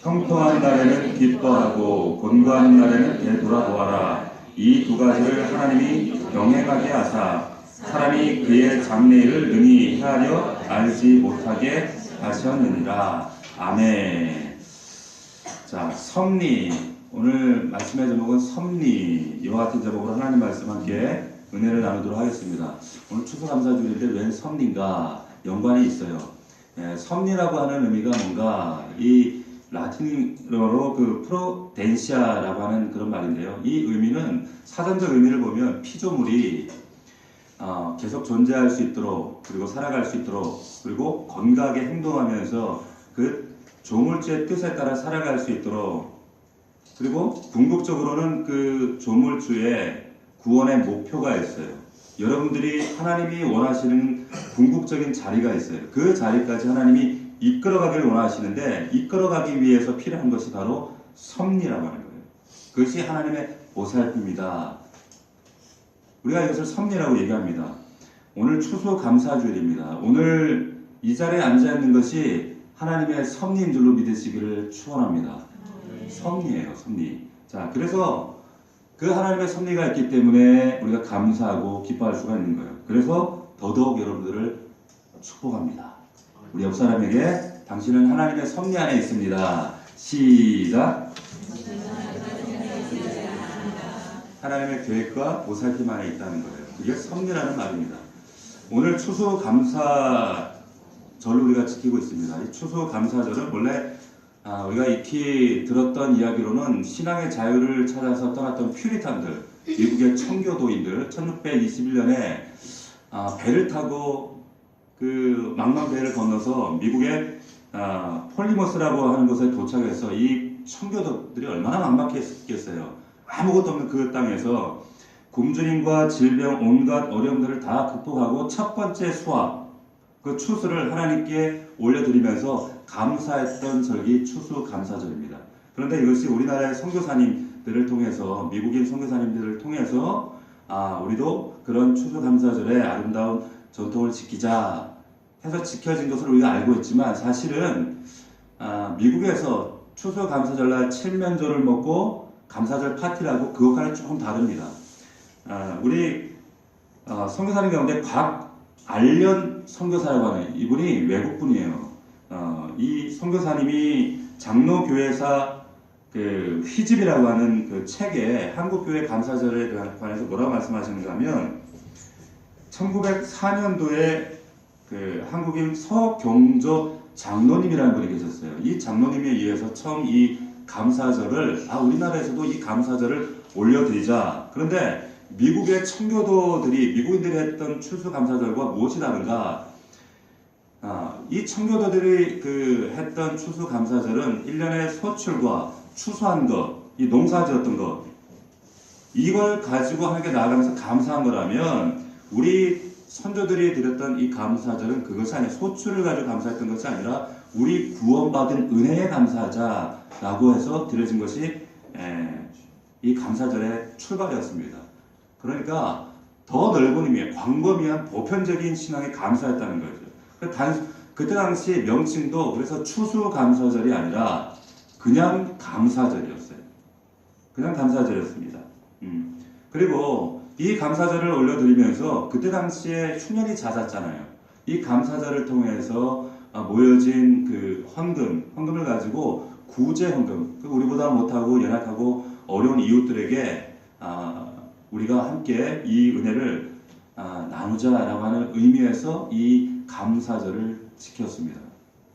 형통한 날에는 기뻐하고 곤고한 날에는 되돌아보아라. 이 두 가지를 하나님이 병행하게 하사 사람이 그의 장래일을 능히 헤아려 알지 못하게 하셨느니라. 아멘. 자, 섭리. 오늘 말씀의 제목은 섭리. 이와 같은 제목으로 하나님 말씀 함께 은혜를 나누도록 하겠습니다. 오늘 추수감사주일인데 웬 섭리인가? 연관이 있어요. 섭리라고 하는 의미가 뭔가 이 라틴어로 그 프로덴시아라고 하는 그런 말인데요. 이 의미는 사전적 의미를 보면 피조물이 계속 존재할 수 있도록, 그리고 살아갈 수 있도록, 그리고 건강하게 행동하면서 그 조물주의 뜻에 따라 살아갈 수 있도록, 그리고 궁극적으로는 그 조물주의 구원의 목표가 있어요. 여러분들이 하나님이 원하시는 궁극적인 자리가 있어요. 그 자리까지 하나님이 이끌어가기를 원하시는데, 이끌어가기 위해서 필요한 것이 바로 섭리라고 하는 거예요. 그것이 하나님의 보살핌이다. 우리가 이것을 섭리라고 얘기합니다. 오늘 추수감사주일입니다. 오늘 이 자리에 앉아있는 것이 하나님의 섭리인 줄로 믿으시기를 축원합니다. 섭리예요, 섭리. 자, 그래서 그 하나님의 섭리가 있기 때문에 우리가 감사하고 기뻐할 수가 있는 거예요. 그래서 더더욱 여러분들을 축복합니다. 우리 옆 사람에게 당신은 하나님의 섭리 안에 있습니다. 시작. 하나님의 계획과 보살핌 안에 있다는 거예요. 이게 섭리라는 말입니다. 오늘 추수감사절을 우리가 지키고 있습니다. 이 추수감사절은 원래 우리가 익히 들었던 이야기로는 신앙의 자유를 찾아서 떠났던 퓨리탄들, 미국의 청교도인들, 1621년에 배를 타고 그 망망배를 건너서 미국의 폴리머스라고 하는 곳에 도착해서 이 청교도들이 얼마나 막막했겠어요. 아무것도 없는 그 땅에서 굶주림과 질병, 온갖 어려움들을 다 극복하고 첫 번째 수확, 그 추수를 하나님께 올려드리면서 감사했던 절기 추수감사절입니다. 그런데 이것이 우리나라의 선교사님들을 통해서, 미국인 선교사님들을 통해서 우리도 그런 추수감사절의 아름다운 전통을 지키자 해서 지켜진 것을 우리가 알고 있지만, 사실은 미국에서 추수감사절날 칠면조를 먹고 감사절 파티라고 그것과는 조금 다릅니다. 우리 선교사님 가운데 곽알련 선교사라고 하는 이분이 외국분이에요. 이 선교사님이 장로교회사 그 휘집이라고 하는 그 책에 한국교회 감사절에 관해서 뭐라고 말씀하시는가 하면, 1904년도에 그 한국인 서경조 장로님이라는 분이 계셨어요. 이 장로님에 의해서 처음 이 감사절을 우리나라에서도 이 감사절을 올려드리자. 그런데 미국의 청교도들이, 미국인들이 했던 추수감사절과 무엇이 다른가? 이 청교도들이 했던 추수감사절은 1년의 소출과 추수한 것, 이 농사지었던 것, 이걸 가지고 하나님께 나아가면서 감사한 거라면, 우리 선조들이 드렸던 이 감사절은 그것이 아니라, 소출을 가지고 감사했던 것이 아니라 우리 구원받은 은혜에 감사하자라고 해서 드려진 것이 이 감사절의 출발이었습니다. 그러니까 더 넓은 의미의 광범위한 보편적인 신앙에 감사했다는 거죠. 그때 당시 명칭도 그래서 추수감사절이 아니라 그냥 감사절이었어요. 그냥 감사절이었습니다. 그리고 이 감사절을 올려드리면서 그때 당시에 흉년이 잦았잖아요. 이 감사절을 통해서 모여진 그 헌금을 가지고 구제 헌금, 우리보다 못하고 연약하고 어려운 이웃들에게 우리가 함께 이 은혜를 나누자라고 하는 의미에서 이 감사절을 지켰습니다.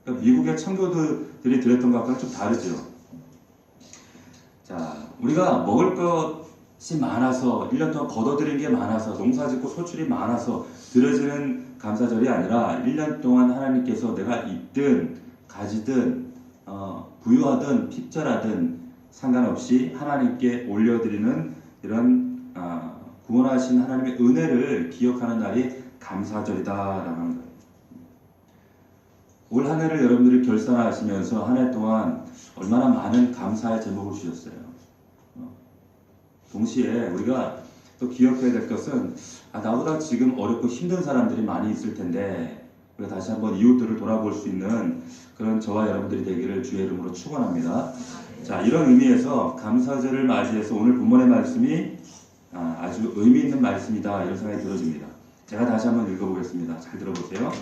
그러니까 미국의 청교도들이 드렸던 것과는 좀 다르죠. 자, 우리가 먹을 것이 많아서, 1년 동안 걷어들인 게 많아서, 농사짓고 소출이 많아서 드려지는 감사절이 아니라 1년 동안 하나님께서 내가 입든 가지든 부유하든 핍절하든 상관없이 하나님께 올려드리는 이런 구원하신 하나님의 은혜를 기억하는 날이 감사절이다라는 거예요. 올 한 해를 여러분들이 결산하시면서 한 해 동안 얼마나 많은 감사의 제목을 주셨어요. 동시에 우리가 또 기억해야 될 것은 나보다 지금 어렵고 힘든 사람들이 많이 있을 텐데 우리가 다시 한번 이웃들을 돌아볼 수 있는 그런 저와 여러분들이 되기를 주의 이름으로 축원합니다. 자, 이런 의미에서 감사절을 맞이해서 오늘 본문의 말씀이 아주 의미 있는 말씀이다, 이런 생각이 들어집니다. 제가 다시 한번 읽어보겠습니다. 잘 들어보세요.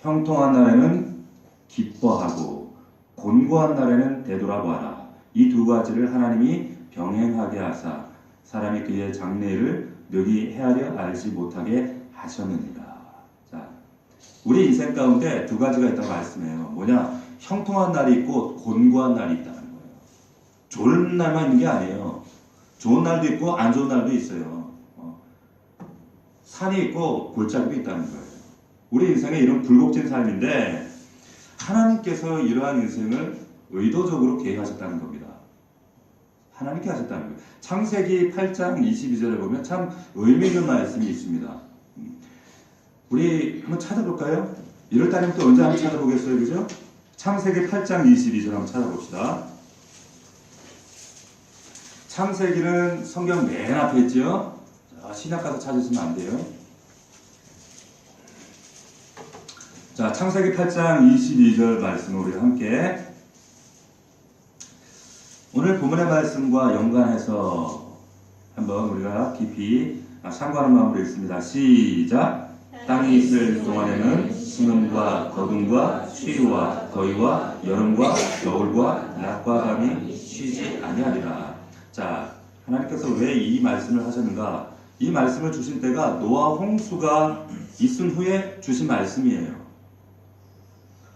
형통한 날에는 기뻐하고 곤고한 날에는 되돌아보아라. 이 두 가지를 하나님이 병행하게 하사 사람이 그의 장래일을 능히 헤아려 알지 못하게 하셨느니라. 자, 우리 인생 가운데 두 가지가 있다고 말씀해요. 뭐냐? 형통한 날이 있고 곤고한 날이 있다는 거예요. 좋은 날만 있는 게 아니에요. 좋은 날도 있고 안 좋은 날도 있어요. 산이 있고 골짜기도 있다는 거예요. 우리 인생에 이런 굴곡진 삶인데 하나님께서 이러한 인생을 의도적으로 계획하셨다는 겁니다. 하나님께 하셨다는 거예요. 창세기 8장 22절에 보면 참 의미 있는 말씀이 있습니다. 우리 한번 찾아볼까요? 이럴 때는 또 언제 한번 찾아보겠어요, 그죠? 창세기 8장 22절 한번 찾아봅시다. 창세기는 성경 맨 앞에 있죠? 신약 가서 찾으시면 안 돼요. 자, 창세기 8장 22절 말씀을 우리가 함께 오늘 본문의 말씀과 연관해서 한번 우리가 깊이 상고하는 마음으로 읽습니다. 시작! 땅이 있을 동안에는 신음과 거둠과 추위와 더위와 여름과 겨울과 낮과 밤이 쉬지 아니하리라. 자, 하나님께서 왜 이 말씀을 하셨는가? 이 말씀을 주신 때가 노아 홍수가 있은 후에 주신 말씀이에요.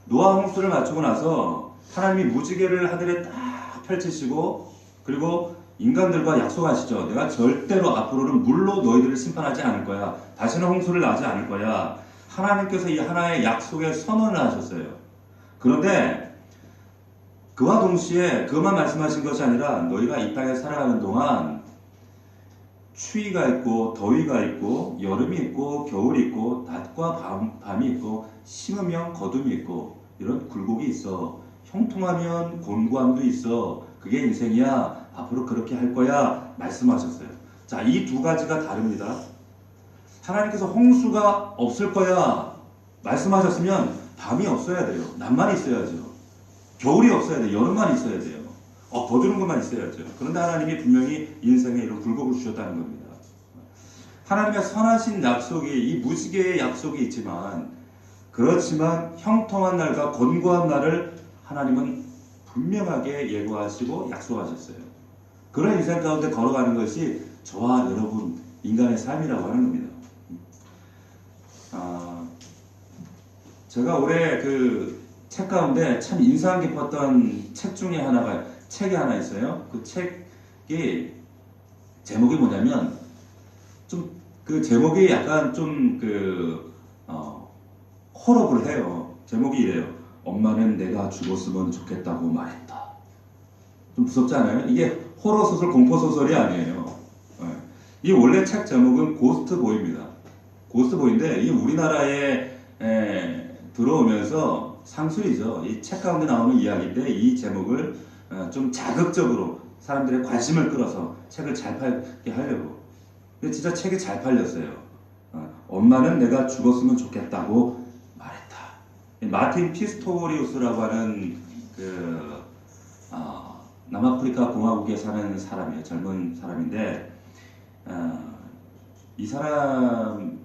노아 홍수를 마치고 나서 하나님이 무지개를 하늘에 딱 펼치시고 그리고 인간들과 약속하시죠. 내가 절대로 앞으로는 물로 너희들을 심판하지 않을 거야. 다시는 홍수를 나지 않을 거야. 하나님께서 이 하나의 약속의 선언을 하셨어요. 그런데 그와 동시에 그것만 말씀하신 것이 아니라 너희가 이 땅에 살아가는 동안 추위가 있고 더위가 있고 여름이 있고 겨울이 있고 낮과 밤이 있고 심으면 거둠이 있고 이런 굴곡이 있어. 형통하면 곤고함도 있어. 그게 인생이야. 앞으로 그렇게 할 거야. 말씀하셨어요. 자, 이 두 가지가 다릅니다. 하나님께서 홍수가 없을 거야 말씀하셨으면 밤이 없어야 돼요. 낮만 있어야죠. 겨울이 없어야 돼요. 여름만 있어야 돼요. 거두는 것만 있어야죠. 그런데 하나님이 분명히 인생에 이런 굴곡을 주셨다는 겁니다. 하나님의 선하신 약속이 이 무지개의 약속이 있지만 그렇지만 형통한 날과 곤고한 날을 하나님은 분명하게 예고하시고 약속하셨어요. 그런 인생 가운데 걸어가는 것이 저와 여러분 인간의 삶이라고 하는 겁니다. 제가 올해 그 책 가운데 참 인상 깊었던 책 중에 책이 하나 있어요. 그 책이 제목이 뭐냐면 그 제목이 약간 호러를 해요. 제목이 이래요. 엄마는 내가 죽었으면 좋겠다고 말했다. 좀 무섭지 않아요? 이게 호러 소설, 공포 소설이 아니에요. 이 원래 책 제목은 고스트보이입니다. 고스트보이인데 이 우리나라에 들어오면서 상술이죠. 이 책 가운데 나오는 이야기인데 이 제목을 좀 자극적으로 사람들의 관심을 끌어서 책을 잘 팔게 하려고. 근데 진짜 책이 잘 팔렸어요. 엄마는 내가 죽었으면 좋겠다고 말했다. 마틴 피스토리우스라고 하는 남아프리카 공화국에 사는 사람이에요. 젊은 사람인데 이 사람의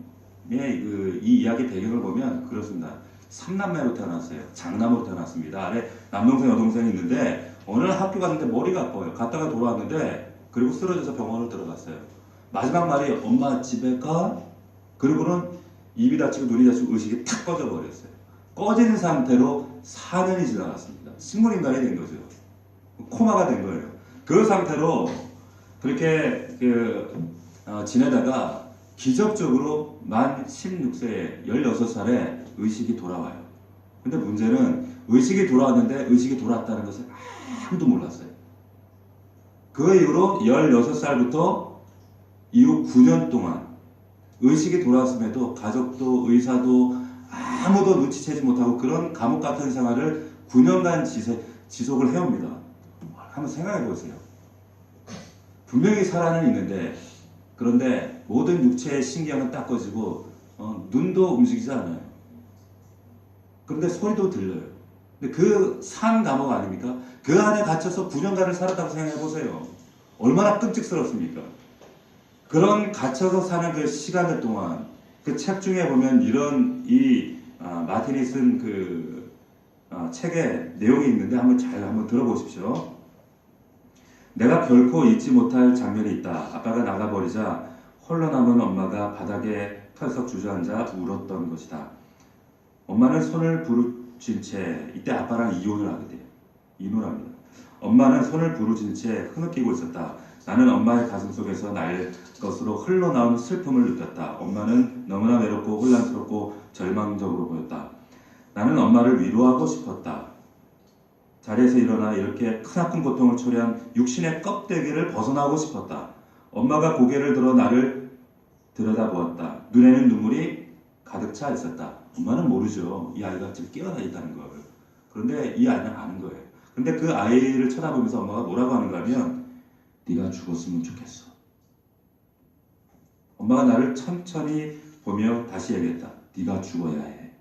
이 이야기 배경을 보면 그렇습니다. 3남매로 태어났어요. 장남으로 태어났습니다. 아래 남동생 여동생이 있는데 어느 날 학교 갔는데 머리가 아파요. 갔다가 돌아왔는데 그리고 쓰러져서 병원을 들어갔어요. 마지막 말이 엄마 집에 가? 그리고는 입이 다치고 눈이 다치고 의식이 탁 꺼져버렸어요. 꺼진 상태로 4년이 지나갔습니다. 식물인간이 된 거죠. 코마가 된 거예요. 그 상태로 그렇게 지내다가 기적적으로 만 16세에 16살에 의식이 돌아와요. 근데 문제는 의식이 돌아왔는데 의식이 돌아왔다는 것을 아무도 몰랐어요. 그 이후로 16살부터 이후 9년 동안 의식이 돌아왔음에도 가족도 의사도 아무도 눈치채지 못하고 그런 감옥 같은 생활을 9년간 지속을 해옵니다. 한번 생각해 보세요. 분명히 살아는 있는데 그런데 모든 육체의 신경은 딱 꺼지고 눈도 움직이지 않아요. 그런데 소리도 들려요. 근데 그 산 감옥 아닙니까? 그 안에 갇혀서 9년간을 살았다고 생각해 보세요. 얼마나 끔찍스럽습니까? 그런 갇혀서 사는 그 시간들 동안 그 책 중에 보면 이런 마틴이 쓴 그 책에 내용이 있는데 한번 들어보십시오. 내가 결코 잊지 못할 장면이 있다. 아빠가 나가버리자 홀로 남은 엄마가 바닥에 털썩 주저앉아 울었던 것이다. 엄마는 손을 부르짖은 채 이때 아빠랑 이혼을 하게 돼요. 이혼을 합니다. 엄마는 손을 부르짖은 채 흐느끼고 있었다. 나는 엄마의 가슴 속에서 날 것으로 흘러나온 슬픔을 느꼈다. 엄마는 너무나 외롭고 혼란스럽고 절망적으로 보였다. 나는 엄마를 위로하고 싶었다. 자리에서 일어나 이렇게 크나큰 고통을 초래한 육신의 껍데기를 벗어나고 싶었다. 엄마가 고개를 들어 나를 들여다보았다. 눈에는 눈물이 가득 차 있었다. 엄마는 모르죠. 이 아이가 지금 깨어나 있다는 걸. 그런데 이 아이는 아는 거예요. 근데 그 아이를 쳐다보면서 엄마가 뭐라고 하는가 하면 네가 죽었으면 좋겠어. 엄마가 나를 천천히 보며 다시 얘기했다. 네가 죽어야 해.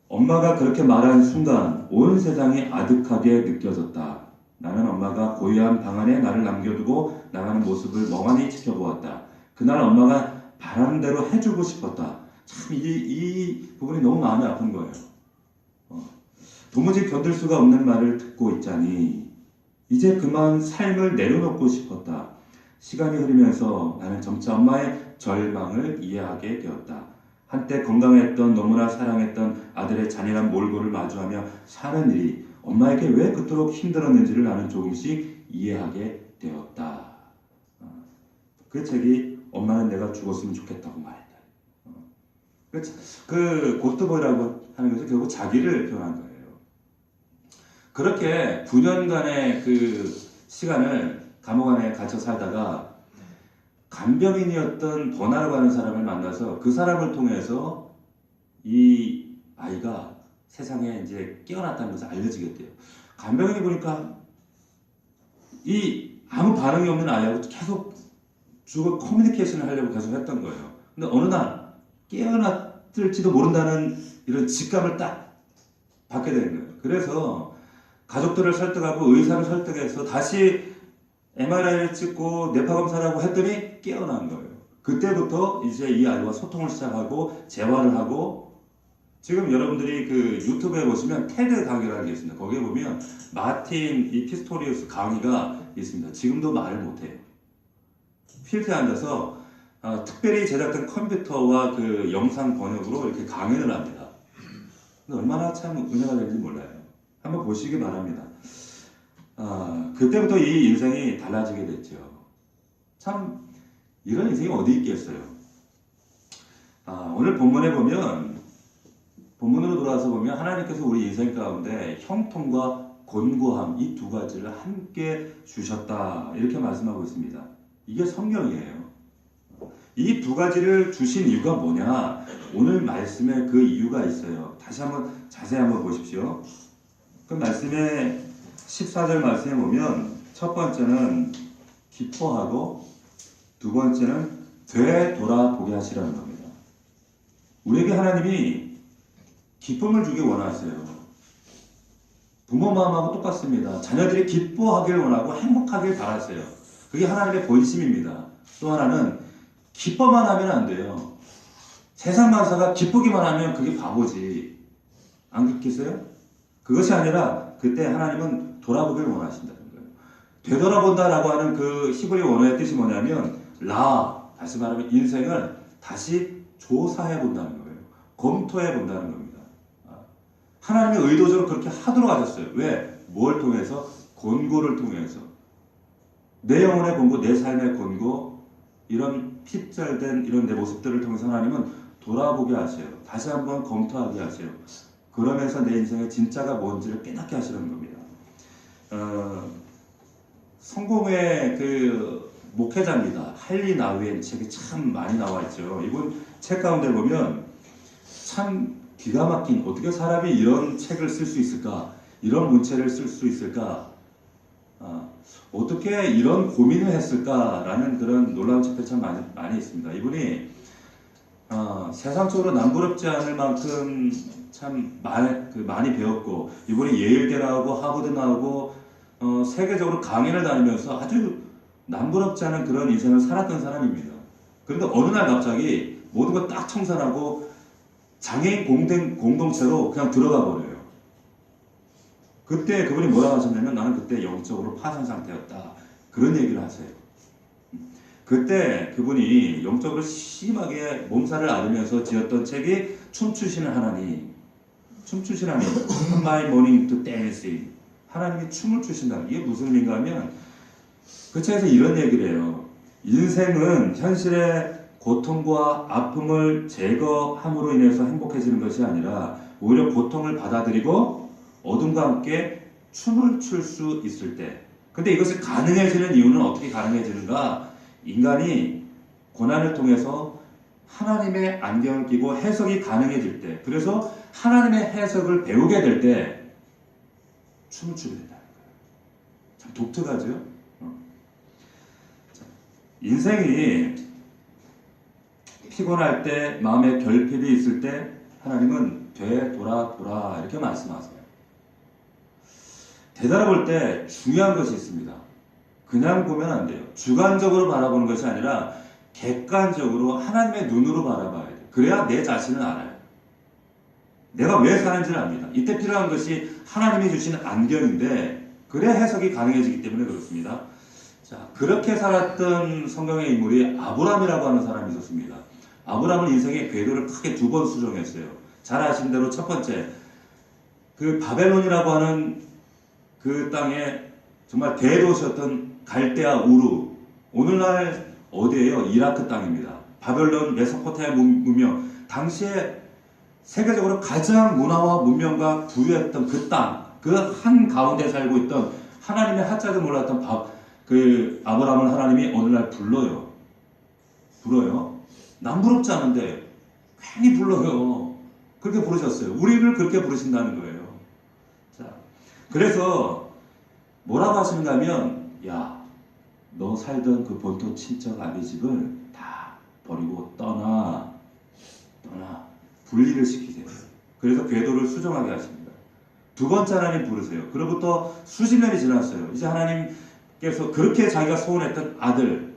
엄마가 그렇게 말한 순간 온 세상이 아득하게 느껴졌다. 나는 엄마가 고요한 방 안에 나를 남겨두고 나가는 모습을 멍하니 지켜보았다. 그날 엄마가 바라는 대로 해주고 싶었다. 참 이 부분이 너무 마음이 아픈 거예요. 도무지 견딜 수가 없는 말을 듣고 있자니 이제 그만 삶을 내려놓고 싶었다. 시간이 흐르면서 나는 점차 엄마의 절망을 이해하게 되었다. 한때 건강했던 너무나 사랑했던 아들의 잔인한 몰골을 마주하며 사는 일이 엄마에게 왜 그토록 힘들었는지를 나는 조금씩 이해하게 되었다. 그 책이 엄마는 내가 죽었으면 좋겠다고 말했다. 그 고트보이라고 하는 것은 결국 자기를 표현한 거예요. 그렇게 9년간의 그 시간을 감옥 안에 갇혀 살다가 간병인이었던 버나라고 하는 사람을 만나서 그 사람을 통해서 이 아이가 세상에 이제 깨어났다는 것을 알려지게 돼요. 간병인이 보니까 이 아무 반응이 없는 아이하고 계속 커뮤니케이션을 하려고 계속 했던 거예요. 근데 어느 날 깨어났을지도 모른다는 이런 직감을 딱 받게 되는 거예요. 그래서 가족들을 설득하고 의사를 설득해서 다시 MRI를 찍고 뇌파 검사를 하고 했더니 깨어난 거예요. 그때부터 이제 이 아이와 소통을 시작하고 재활을 하고 지금 여러분들이 그 유튜브에 보시면 테드 강의라는 게 있습니다. 거기에 보면 마틴 이 피스토리우스 강의가 있습니다. 지금도 말을 못해요. 필트에 앉아서 특별히 제작된 컴퓨터와 그 영상 번역으로 이렇게 강연을 합니다. 근데 얼마나 참 은혜가 되는지 몰라요. 한번 보시기 바랍니다. 그때부터 이 인생이 달라지게 됐죠. 참 이런 인생이 어디 있겠어요. 오늘 본문에 보면 본문으로 돌아와서 보면 하나님께서 우리 인생 가운데 형통과 곤고함 이 두 가지를 함께 주셨다 이렇게 말씀하고 있습니다. 이게 성경이에요. 이 두 가지를 주신 이유가 뭐냐? 오늘 말씀에 그 이유가 있어요. 다시 한번 자세히 한번 보십시오. 그 말씀에 14절 말씀에 보면 첫 번째는 기뻐하고 두 번째는 되돌아보게 하시라는 겁니다. 우리에게 하나님이 기쁨을 주기 원하세요. 부모 마음하고 똑같습니다. 자녀들이 기뻐하길 원하고 행복하길 바라세요. 그게 하나님의 본심입니다. 또 하나는 기뻐만 하면 안 돼요. 세상 만사가 기쁘기만 하면 그게 바보지. 안 그렇겠어요? 그것이 아니라 그때 하나님은 돌아보길 원하신다는 거예요. 되돌아본다라고 하는 그 히브리 원어의 뜻이 뭐냐면 다시 말하면 인생을 다시 조사해 본다는 거예요. 검토해 본다는 겁니다. 하나님이 의도적으로 그렇게 하도록 하셨어요. 왜? 뭘 통해서? 권고를 통해서. 내 영혼의 권고, 내 삶의 권고, 이런 핍절된 이런 내 모습들을 통해서 하나님은 돌아보게 하세요. 다시 한번 검토하게 하세요. 그러면서 내 인생의 진짜가 뭔지를 깨닫게 하시는 겁니다. 성공의 그 목회자입니다. 할리 나우의 책이 참 많이 나와 있죠. 이분 책 가운데 보면 참 기가 막힌 어떻게 사람이 이런 책을 쓸 수 있을까? 이런 문체를 쓸 수 있을까? 어떻게 이런 고민을 했을까라는 그런 놀라운 책들이 참 많이 있습니다. 이분이 세상적으로 남부럽지 않을 만큼 참 많이 배웠고, 이번에 예일대 나오고 하버드 나오고 세계적으로 강연을 다니면서 아주 남부럽지 않은 그런 인생을 살았던 사람입니다. 그런데 어느 날 갑자기 모든 걸 딱 청산하고 장애인 공동체로 그냥 들어가 버려요. 그때 그분이 뭐라고 하셨냐면, 나는 그때 영적으로 파산 상태였다, 그런 얘기를 하세요. 그때 그분이 영적으로 심하게 몸살을 앓으면서 지었던 책이 춤추시는 하나님. 춤추시는 하나님. My morning to dancing. 하나님이 춤을 추신다. 이게 무슨 의미인가 하면, 그 책에서 이런 얘기를 해요. 인생은 현실의 고통과 아픔을 제거함으로 인해서 행복해지는 것이 아니라 오히려 고통을 받아들이고 어둠과 함께 춤을 출 수 있을 때. 근데 이것이 가능해지는 이유는 어떻게 가능해지는가? 인간이 고난을 통해서 하나님의 안경을 끼고 해석이 가능해질 때, 그래서 하나님의 해석을 배우게 될 때 춤을 추게 된다는 거예요. 참 독특하죠? 인생이 피곤할 때, 마음에 결핍이 있을 때 하나님은 되돌아 이렇게 말씀하세요. 되돌아볼 때 중요한 것이 있습니다. 그냥 보면 안 돼요. 주관적으로 바라보는 것이 아니라 객관적으로 하나님의 눈으로 바라봐야 돼요. 그래야 내 자신을 알아요. 내가 왜 사는지를 압니다. 이때 필요한 것이 하나님이 주신 안경인데, 그래야 해석이 가능해지기 때문에 그렇습니다. 자, 그렇게 살았던 성경의 인물이 아브라함이라고 하는 사람이 있었습니다. 아브라함은 인생의 궤도를 크게 2번 수정했어요. 잘 아시는 대로 첫 번째, 그 바벨론이라고 하는 그 땅에 정말 대도시였던 갈대아 우루, 오늘날 어디예요? 이라크 땅입니다. 바벨론 메소포타미아 문명, 당시에 세계적으로 가장 문화와 문명과 부유했던 그 땅, 그 한 가운데 살고 있던 하나님의 하자도 몰랐던 아브라함을 하나님이 어느 날 불러요. 남부럽지 않은데 괜히 불러요. 그렇게 부르셨어요. 우리를 그렇게 부르신다는 거예요. 자, 그래서 뭐라고 하시는가 하면, 야, 너 살던 그 본토 친척 아비집을 다 버리고 떠나. 분리를 시키세요. 그래서 궤도를 수정하게 하십니다. 2번째 하나님 부르세요. 그로부터 수십 년이 지났어요. 이제 하나님께서 그렇게 자기가 소원했던 아들,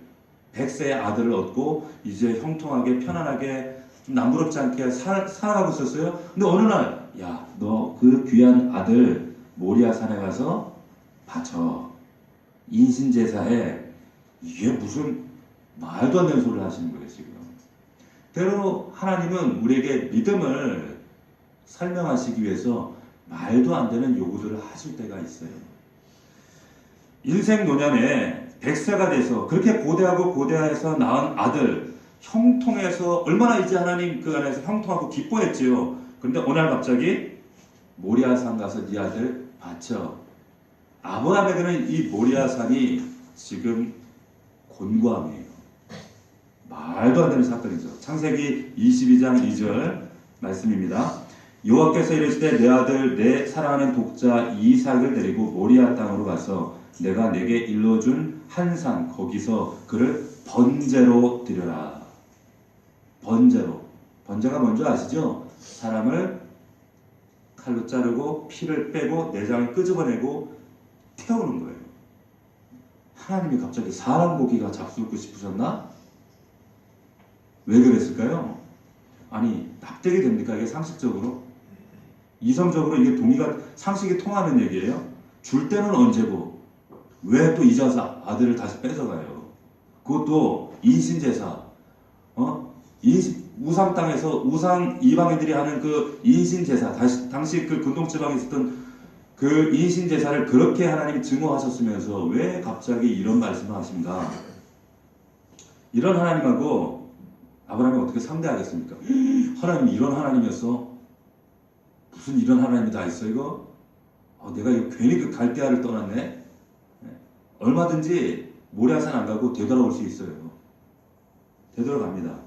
100세의 아들을 얻고 이제 형통하게 편안하게 좀 남부럽지 않게 살아가고 있었어요. 근데 어느 날, 야, 너 그 귀한 아들 모리아 산에 가서 바쳐. 인신제사에. 이게 무슨 말도 안 되는 소리를 하시는 거예요, 지금. 때로 하나님은 우리에게 믿음을 설명하시기 위해서 말도 안 되는 요구들을 하실 때가 있어요. 인생 노년에 100세가 돼서 그렇게 고대해서 낳은 아들, 형통해서 얼마나 이제 하나님 그 안에서 형통하고 기뻐했지요. 그런데 어느 날 갑자기 모리아산 가서 네 아들 바쳐. 아브라함에게는 이 모리아산이 지금 곤고함이에요. 말도 안 되는 사건이죠. 창세기 22장 2절 말씀입니다. 여호와께서 이르시되 내 아들 내 사랑하는 독자 이삭을 데리고 모리아 땅으로 가서 내가 내게 일러준 한 산 거기서 그를 번제로 드려라. 번제가 뭔지 아시죠? 사람을 칼로 자르고 피를 빼고 내장을 끄집어내고 태우는 거예요. 하나님이 갑자기 사람 고기가 잡수고 싶으셨나? 왜 그랬을까요? 아니, 납득이 됩니까? 이게 상식적으로? 이성적으로 이게 상식이 통하는 얘기예요? 줄 때는 언제고 왜 또 잊어서 아들을 다시 뺏어가요? 그것도 인신제사. 우상 땅에서 우상 이방인들이 하는 그 인신제사, 당시 그 근동지방에 있었던 그 인신제사를 그렇게 하나님이 증오하셨으면서 왜 갑자기 이런 말씀을 하십니까? 이런 하나님하고 아브라함이 어떻게 상대하겠습니까? 하나님이 이런 하나님이었어? 무슨 이런 하나님이 다 있어 이거? 내가 이거 괜히 그 갈대아를 떠났네? 얼마든지 모리아산 안 가고 되돌아올 수 있어요. 되돌아갑니다.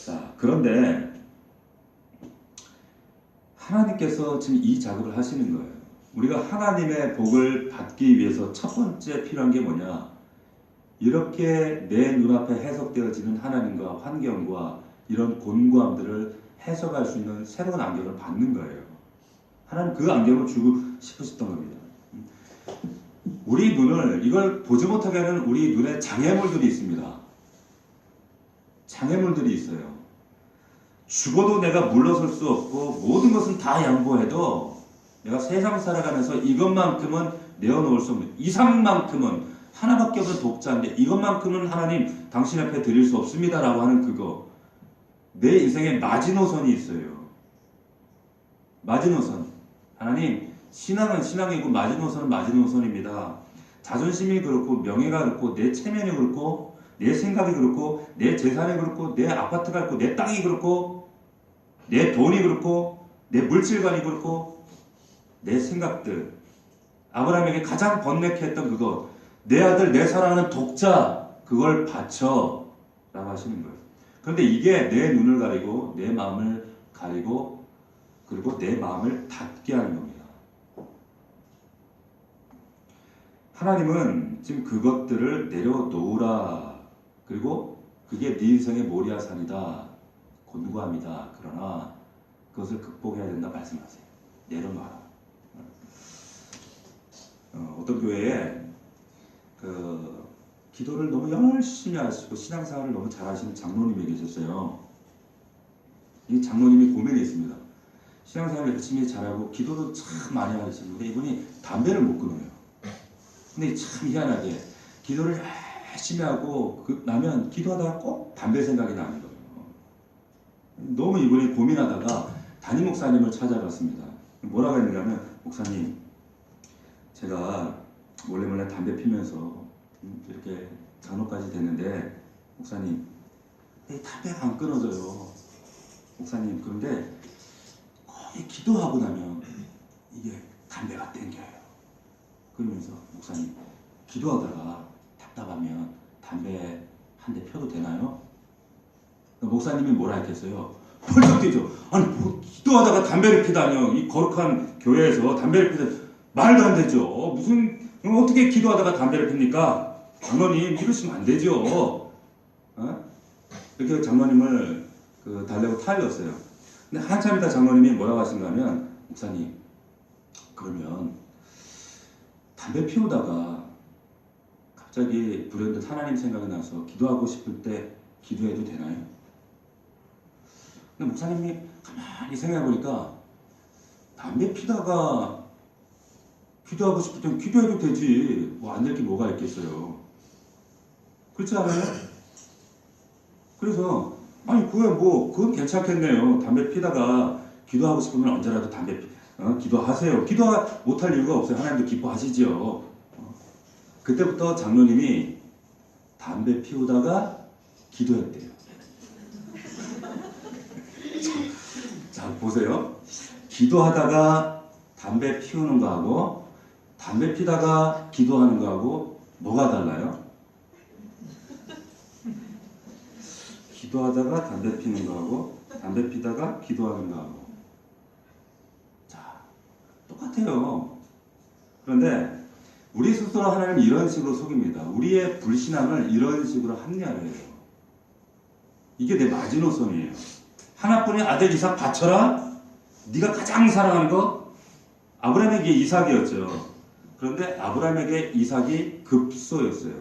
자, 그런데 하나님께서 지금 이 작업을 하시는 거예요. 우리가 하나님의 복을 받기 위해서 첫 번째 필요한 게 뭐냐? 이렇게 내 눈앞에 해석되어지는 하나님과 환경과 이런 곤고함들을 해석할 수 있는 새로운 안경을 받는 거예요. 하나님 그 안경을 주고 싶으셨던 겁니다. 우리 눈을 이걸 보지 못하게 하는 우리 눈에 장애물들이 있습니다. 장애물들이 있어요. 죽어도 내가 물러설 수 없고 모든 것은 다 양보해도 내가 세상 살아가면서 이것만큼은 내어놓을 수 없는, 이상만큼은 하나밖에 없는 독자인데 이것만큼은 하나님 당신 앞에 드릴 수 없습니다 라고 하는 그거, 내 인생에 마지노선이 있어요. 마지노선. 하나님, 신앙은 신앙이고 마지노선은 마지노선입니다. 자존심이 그렇고 명예가 그렇고 내 체면이 그렇고 내 생각이 그렇고 내 재산이 그렇고 내 아파트가 그렇고 내 땅이 그렇고 내 돈이 그렇고 내 물질관이 그렇고 내 생각들, 아브라함에게 가장 번뇌케 했던 그거, 내 아들 내 사랑하는 독자, 그걸 바쳐 라고 하시는 거예요. 그런데 이게 내 눈을 가리고 내 마음을 가리고 그리고 내 마음을 닫게 하는 겁니다. 하나님은 지금 그것들을 내려놓으라. 그리고 그게 네 인생의 모리아산이다. 곤고함이다. 그러나 그것을 극복해야 된다 말씀하세요. 내려놔라. 어떤 교회에 기도를 너무 열심히 하시고 신앙생활을 너무 잘하시는 장로님이 계셨어요. 이 장로님이 고민이 있습니다. 신앙생활을 열심히 잘하고 기도도 참 많이 하시는데 이분이 담배를 못 끊어요. 근데 참 희한하게 기도를 열심히 하고 나면 기도하다가 꼭 담배 생각이 나는 거예요. 너무 이분이 고민하다가 담임 목사님을 찾아갔습니다. 뭐라고 했냐면, 목사님, 제가 몰래 담배 피면서 이렇게 장로까지 됐는데 목사님, 담배가 안 끊어져요. 목사님, 그런데 거의 기도하고 나면 이게 담배가 땡겨요. 그러면서 목사님, 기도하다가 답답하면 담배 한 대 펴도 되나요? 목사님이 뭐라 했겠어요? 펄쩍 뛰죠. 아니 뭐 기도하다가 담배를 피다뇨. 이 거룩한 교회에서 담배를 피다 말도 안 되죠. 어떻게 기도하다가 담배를 핍니까? 장로님 이러시면 안 되죠. 이렇게 장로님을 달래고 타일렀어요. 근데 한참 있다 장로님이 뭐라고 하신가 하면, 목사님, 그러면 담배 피우다가 갑자기 불현듯 하나님 생각이 나서 기도하고 싶을 때 기도해도 되나요? 근데 목사님이 가만히 생각해보니까 담배 피다가 기도하고 싶을 땐 기도해도 되지 뭐 안 될 게 뭐가 있겠어요. 그렇지 않아요? 그래서 아니 그건 괜찮겠네요. 담배 피다가 기도하고 싶으면 언제라도 기도하세요. 기도 못할 이유가 없어요. 하나님도 기뻐하시지요. 그때부터 장로님이 담배 피우다가 기도했대요. 자, 보세요. 기도하다가 담배 피우는 거하고 담배 피다가 기도하는 거하고 뭐가 달라요? 기도하다가 담배 피는 거하고 담배 피다가 기도하는 거하고 자, 똑같아요. 그런데 우리 스스로 하나님 이런 식으로 속입니다. 우리의 불신앙을 이런 식으로 합리화를 해요. 이게 내 마지노선이에요. 하나뿐인 아들 이삭 바쳐라? 네가 가장 사랑하는 거? 아브라함에게 이삭이었죠. 그런데 아브라함에게 이삭이 급소였어요.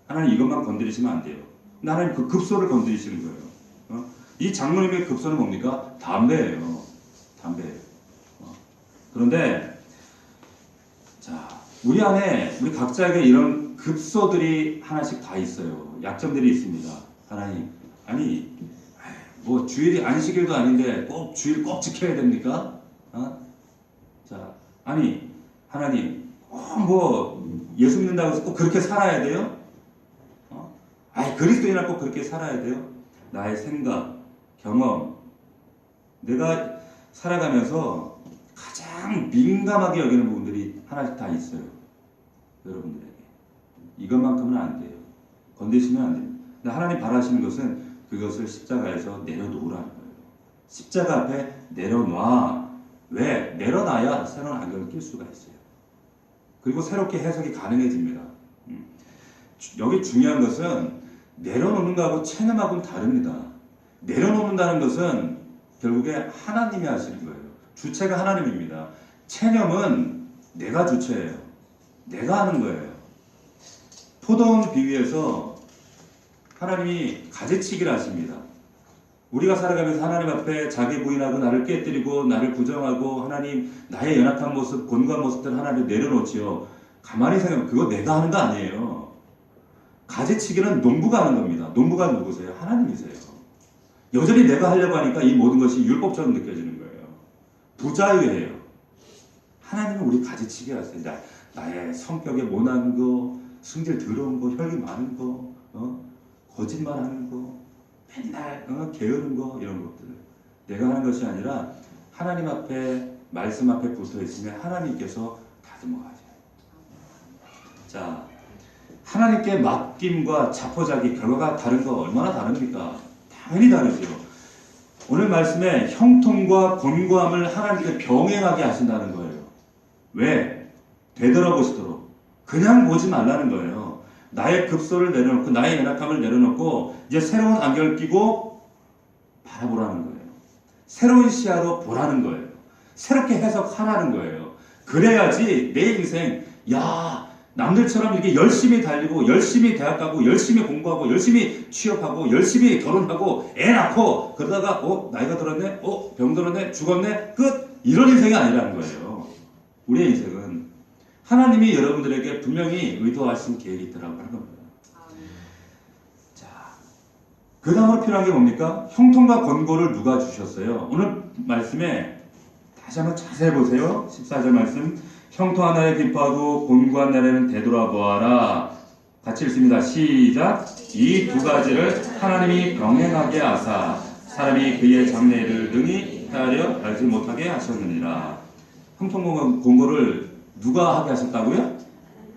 하나님 이것만 건드리시면 안 돼요. 근데 하나님 그 급소를 건드리시는 거예요. 이 장로님의 급소는 뭡니까? 담배예요. 담배예요. 그런데 자, 우리 안에 우리 각자에게 이런 급소들이 하나씩 다 있어요. 약점들이 있습니다. 하나님, 아니 뭐 주일이 안식일도 아닌데 꼭 주일 꼭 지켜야 됩니까? 자, 아니 하나님 뭐 예수 믿는다고 해서 꼭 그렇게 살아야 돼요? 아니 그리스도인이라 꼭 그렇게 살아야 돼요? 나의 생각, 경험, 내가 살아가면서 가장 민감하게 여기는 부분들이 하나씩 다 있어요. 여러분들에게 이것만큼은 안 돼요. 건드시면 안 됩니다. 근데 하나님 바라시는 것은 그것을 십자가에서 내려놓으라는 거예요. 십자가 앞에 내려놔. 왜? 내려놔야 새로운 안경을 낄 수가 있어요. 그리고 새롭게 해석이 가능해집니다. 여기 중요한 것은 내려놓는 거하고 체념하고는 다릅니다. 내려놓는다는 것은 결국에 하나님이 하시는 거예요. 주체가 하나님입니다. 체념은 내가 주체예요. 내가 하는 거예요. 포도원 비유에서 하나님이 가지치기를 하십니다. 우리가 살아가면서 하나님 앞에 자기 부인하고 나를 깨뜨리고 나를 부정하고 하나님 나의 연약한 모습, 곤고한 모습들 하나님 내려놓지요. 가만히 생각하면 그거 내가 하는 거 아니에요. 가지치기는 농부가 하는 겁니다. 농부가 누구세요? 하나님이세요. 여전히 내가 하려고 하니까 이 모든 것이 율법처럼 느껴지는 거예요. 부자유예요. 하나님은 우리 가지치기 하세요. 나의 성격에 모난 거, 승질 더러운 거, 혈기 많은 거, 거짓말하는 거, 맨날 게으른 거 이런 것들을 내가 하는 것이 아니라 하나님 앞에 말씀 앞에 붙어 있으면 하나님께서 다듬어 가세요. 자, 하나님께 맡김과 자포자기 결과가 다른 거 얼마나 다릅니까? 당연히 다르죠. 오늘 말씀에 형통과 곤고함을 하나님께 병행하게 하신다는 거예요. 왜? 되돌아보시도록. 그냥 보지 말라는 거예요. 나의 급소를 내려놓고 나의 연약함을 내려놓고 이제 새로운 안경을 끼고 바라보라는 거예요. 새로운 시야로 보라는 거예요. 새롭게 해석하라는 거예요. 그래야지 내 인생 남들처럼 이렇게 열심히 달리고 열심히 대학 가고 열심히 공부하고 열심히 취업하고 열심히 결혼하고 애 낳고 그러다가 나이가 들었네? 병 들었네? 죽었네? 끝! 이런 인생이 아니라는 거예요. 우리의 인생은 하나님이 여러분들에게 분명히 의도하신 계획이 있더라고 하는 겁니다. 자, 그 다음으로 필요한 게 뭡니까? 형통과 권고를 누가 주셨어요? 오늘 말씀에 다시 한번 자세히 보세요. 14절 말씀. 형통한 날에 기뻐하고 곤고한 날에는 되돌아보아라. 같이 읽습니다. 시작. 이 두 가지를 하나님이 병행하게 하사 사람이 그의 장래를 능히 헤아려 알지 못하게 하셨느니라. 형통과 권고를 누가 하게 하셨다고요?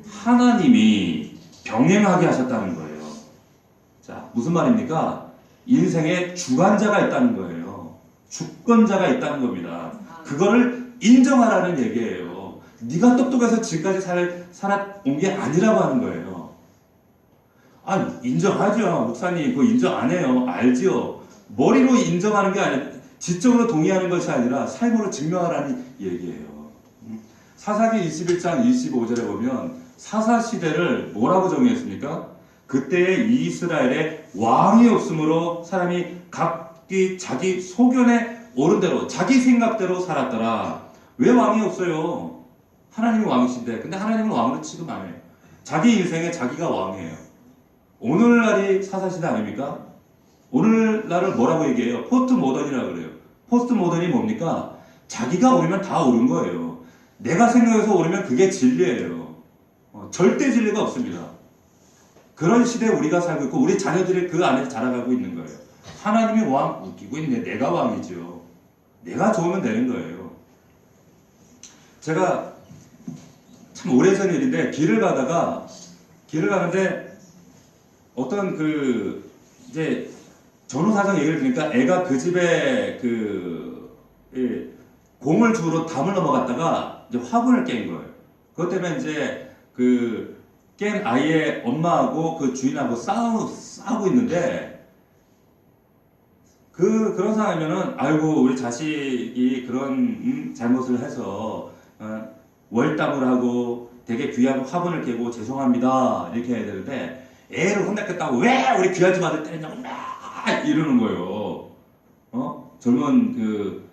하나님이 병행하게 하셨다는 거예요. 자, 무슨 말입니까? 인생에 주관자가 있다는 거예요. 주권자가 있다는 겁니다. 그거를 인정하라는 얘기예요. 네가 똑똑해서 지금까지 살아온 게 아니라고 하는 거예요. 인정하죠. 목사님 그거 인정 안 해요. 알지요. 머리로 인정하는 게 아니라 지적으로 동의하는 것이 아니라 삶으로 증명하라는 얘기예요. 사사기 21장 25절에 보면 사사시대를 뭐라고 정의했습니까? 그때의 이스라엘에 왕이 없으므로 사람이 각기 자기 소견에 옳은 대로 자기 생각대로 살았더라. 왜 왕이 없어요? 하나님이 왕이신데 근데 하나님은 왕으로 취급 안 해요. 자기 인생에 자기가 왕이에요. 오늘날이 사사시대 아닙니까? 오늘날을 뭐라고 얘기해요? 포스트 모던이라고 그래요. 포스트 모던이 뭡니까? 자기가 옳으면 다 옳은 거예요. 내가 생각해서 옳으면 그게 진리예요. 절대 진리가 없습니다. 그런 시대에 우리가 살고 있고 우리 자녀들이 그 안에서 자라가고 있는 거예요. 하나님이 왕 웃기고 있네. 내가 왕이죠. 내가 좋으면 되는 거예요. 제가 참 오래전 일인데 길을 가는데 어떤 이제 전후사정 얘기를 들으니까 애가 그 집에 공을 주우러 담을 넘어갔다가 이제 화분을 깬 거예요. 그것 때문에 이제 깬 아이의 엄마하고 그 주인하고 싸우고 있는데 그런 상황이면은 아이고 우리 자식이 그런 잘못을 해서 월담을 하고 되게 귀한 화분을 깨고 죄송합니다 이렇게 해야 되는데 애를 혼냈겠다고 왜 우리 귀한 집 아들 때리냐고 막 이러는 거예요. 젊은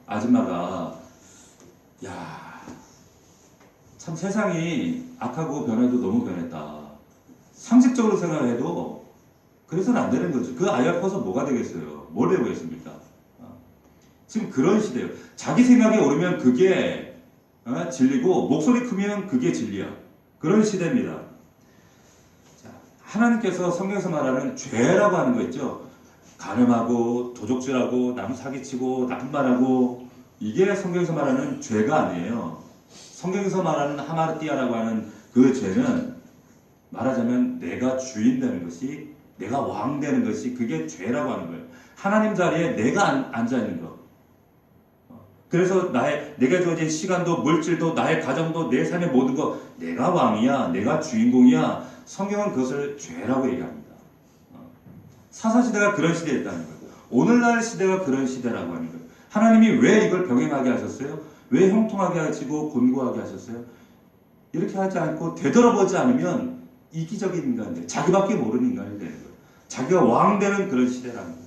아줌마가 참 세상이 악하고 변해도 너무 변했다. 상식적으로 생각해도 그래서는 안 되는 거죠. 그 아이가 커서 뭐가 되겠어요? 뭘 배우겠습니까? 지금 그런 시대예요. 자기 생각이 옳으면 그게 진리고 목소리 크면 그게 진리야. 그런 시대입니다. 자, 하나님께서 성경에서 말하는 죄라고 하는 거 있죠. 간음하고 도적질하고 남 사기치고 나쁜 말하고 이게 성경에서 말하는 죄가 아니에요. 성경에서 말하는 하마르티아라고 하는 그 죄는 말하자면 내가 주인 되는 것이 내가 왕 되는 것이 그게 죄라고 하는 거예요. 하나님 자리에 내가 앉아 있는 거. 그래서 내가 주어진 시간도 물질도 나의 가정도 내 삶의 모든 거 내가 왕이야 내가 주인공이야. 성경은 그것을 죄라고 얘기합니다. 사사시대가 그런 시대였다는 거예요. 오늘날 시대가 그런 시대라고 하는 거예요. 하나님이 왜 이걸 병행하게 하셨어요? 왜 형통하게 하시고 곤고하게 하셨어요? 이렇게 하지 않고 되돌아보지 않으면 이기적인 인간들, 자기밖에 모르는 인간이 되는 거예요. 자기가 왕 되는 그런 시대라는 거예요.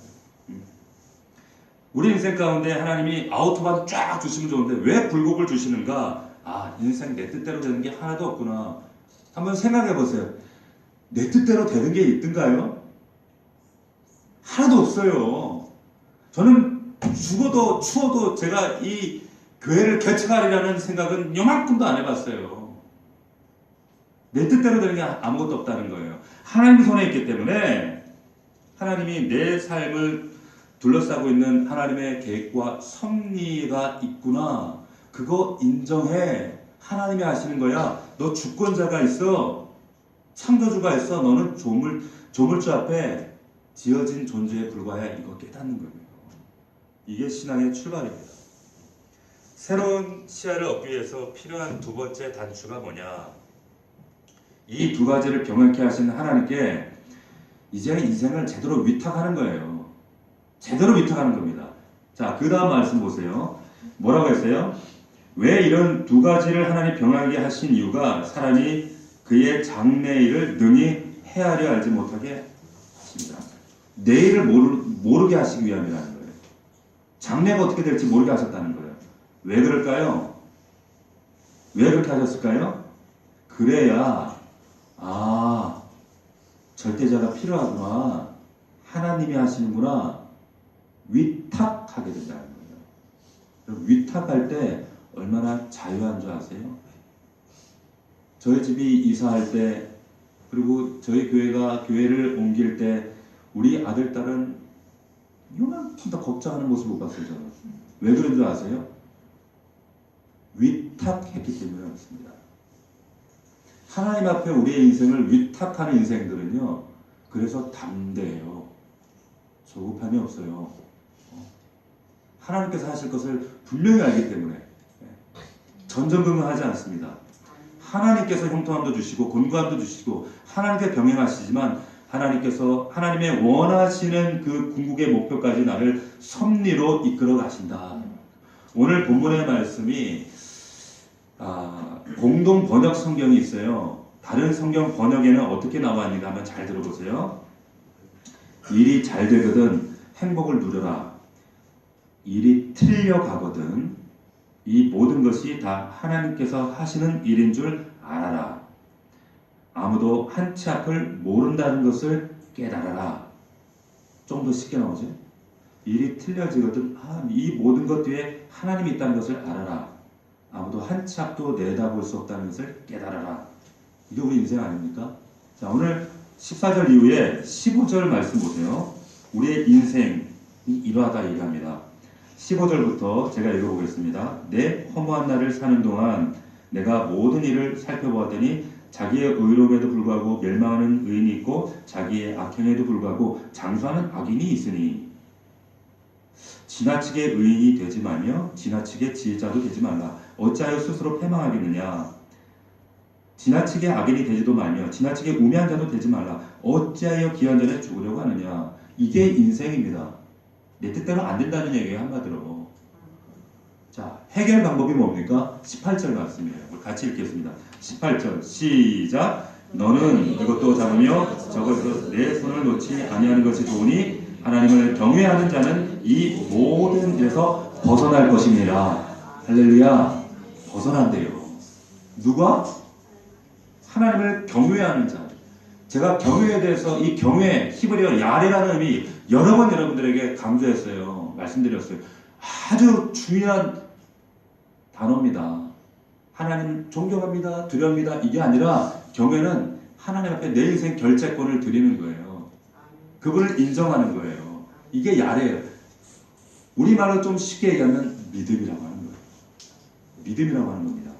우리 인생 가운데 하나님이 아우토반 쫙 주시면 좋은데 왜 굴곡을 주시는가? 아, 인생 내 뜻대로 되는 게 하나도 없구나. 한번 생각해 보세요. 내 뜻대로 되는 게 있던가요? 하나도 없어요. 저는 죽어도 추워도 제가 이 교회를 개척하리라는 생각은 요만큼도 안 해봤어요. 내 뜻대로 되는 게 아무것도 없다는 거예요. 하나님 손에 있기 때문에 하나님이 내 삶을 둘러싸고 있는 하나님의 계획과 섭리가 있구나. 그거 인정해. 하나님이 하시는 거야. 너 주권자가 있어. 창조주가 있어. 너는 조물주 앞에 지어진 존재에 불과해. 이거 깨닫는 거예요. 이게 신앙의 출발입니다. 새로운 시야를 얻기 위해서 필요한 두 번째 단추가 뭐냐? 이 두 가지를 병행케 하신 하나님께 이제 인생을 제대로 위탁하는 거예요. 제대로 위탁하는 겁니다. 자, 그 다음 말씀 보세요. 뭐라고 했어요? 왜 이런 두 가지를 하나님 병행하게 하신 이유가 사람이 그의 장래일을 능히 헤아려 알지 못하게 하십니다. 내일을 모르게 하시기 위함이라는 거예요. 장래가 어떻게 될지 모르게 하셨다는 거예요. 왜 그럴까요? 왜 그렇게 하셨을까요? 그래야 절대자가 필요하구나. 하나님이 하시는구나. 위탁하게 된다는 거예요. 위탁할 때 얼마나 자유한 줄 아세요? 저희 집이 이사할 때 그리고 저희 교회를 옮길 때 우리 아들, 딸은 요만큼 더 걱정하는 모습 못 봤어요. 저는. 왜 그런 줄 아세요? 위탁했기 때문에 그렇습니다. 하나님 앞에 우리의 인생을 위탁하는 인생들은요, 그래서 담대해요. 조급함이 없어요. 하나님께서 하실 것을 분명히 알기 때문에 전전긍긍하지 않습니다. 하나님께서 형통함도 주시고 곤고함도 주시고 하나님께 병행하시지만 하나님께서 하나님의 원하시는 그 궁극의 목표까지 나를 섭리로 이끌어 가신다. 오늘 본문의 말씀이 공동 번역 성경이 있어요. 다른 성경 번역에는 어떻게 나와 있는가 한번 잘 들어보세요. 일이 잘 되거든 행복을 누려라. 일이 틀려가거든 이 모든 것이 다 하나님께서 하시는 일인 줄 알아라. 아무도 한 치 앞을 모른다는 것을 깨달아라. 좀 더 쉽게 나오죠. 일이 틀려지거든 이 모든 것 뒤에 하나님이 있다는 것을 알아라. 아무도 한 치 앞도 내다볼 수 없다는 것을 깨달아라. 이게 우리 인생 아닙니까? 자, 오늘 14절 이후에 15절 말씀 보세요. 우리의 인생이 이러하다 얘기합니다. 15절부터 제가 읽어보겠습니다. 내 허무한 날을 사는 동안 내가 모든 일을 살펴보았더니 자기의 의로움에도 불구하고 멸망하는 의인이 있고 자기의 악행에도 불구하고 장수하는 악인이 있으니 지나치게 의인이 되지 말며 지나치게 지혜자도 되지 말라. 어찌하여 스스로 패망하겠느냐. 지나치게 악인이 되지도 말며 지나치게 우매한 자도 되지 말라. 어찌하여 기한 전에 죽으려고 하느냐. 이게 인생입니다. 내 뜻대로 안 된다는 얘기예요. 한마디로. 자, 해결 방법이 뭡니까? 18절 말씀이에요. 같이 읽겠습니다. 18절 시작. 너는 이것도 잡으며 저것에서 내 손을 놓지 아니하는 것이 좋으니 하나님을 경외하는 자는 이 모든 일에서 벗어날 것입니다. 할렐루야. 벗어난대요. 누가? 하나님을 경외하는 자. 제가 경외에 대해서 이 경외, 히브리어 야레라는 의미 여러 번 여러분들에게 강조했어요. 말씀드렸어요. 아주 중요한 단어입니다. 하나님 존경합니다. 두렵니다. 이게 아니라 경외는 하나님 앞에 내 인생 결재권을 드리는 거예요. 그분을 인정하는 거예요. 이게 야레예요. 우리말로 좀 쉽게 얘기하면 믿음이라고 하는 거예요. 믿음이라고 하는 겁니다.